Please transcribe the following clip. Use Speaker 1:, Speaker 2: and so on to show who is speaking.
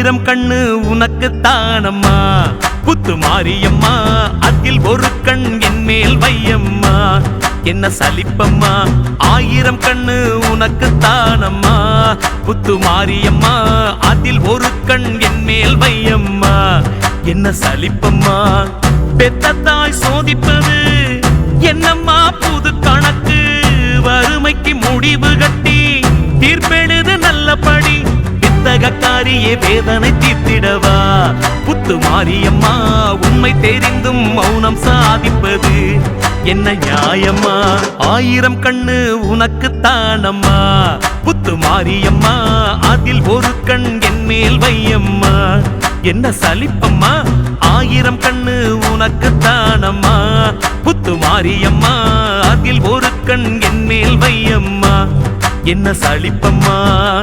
Speaker 1: ஆயிரம் கண்ணு உனக்கு தானம்மா புத்து மாரியம்மா அதில் ஒரு கண் என் மேல் வையம்மா என்ன சலிப்பம்மா ஆயிரம் கண்ணு உனக்கு தானம்மா புத்து மாரியம்மா அதில் ஒரு கண் என் மேல் வையம்மா என்ன சலிப்பம்மா பெத்த தாய் சோதிப்பது என்னம்மா புது கணக்கு வறுமைக்கு முடிவு கட்டி தீர்ப்பெழுது நல்லபடி வித்தகக்காரியே வேதனை தீர்த்திடவா புத்து மாரியம்மா உண்மை தெரிந்தும் மௌனம் சாதிப்பது என்ன நியாயம்மா ஆயிரம் கண்ணு உனக்கு தானம்மா புத்து மாரியம்மா அதில் ஒரு கண் என் மேல் வையம்மா என்ன சலிப்பம்மா ஆயிரம் கண்ணு உனக்கு தானம்மா புத்து மாரியம்மா அதில் ஒரு கண் என் மேல் வையம்மா என்ன சலிப்பம்மா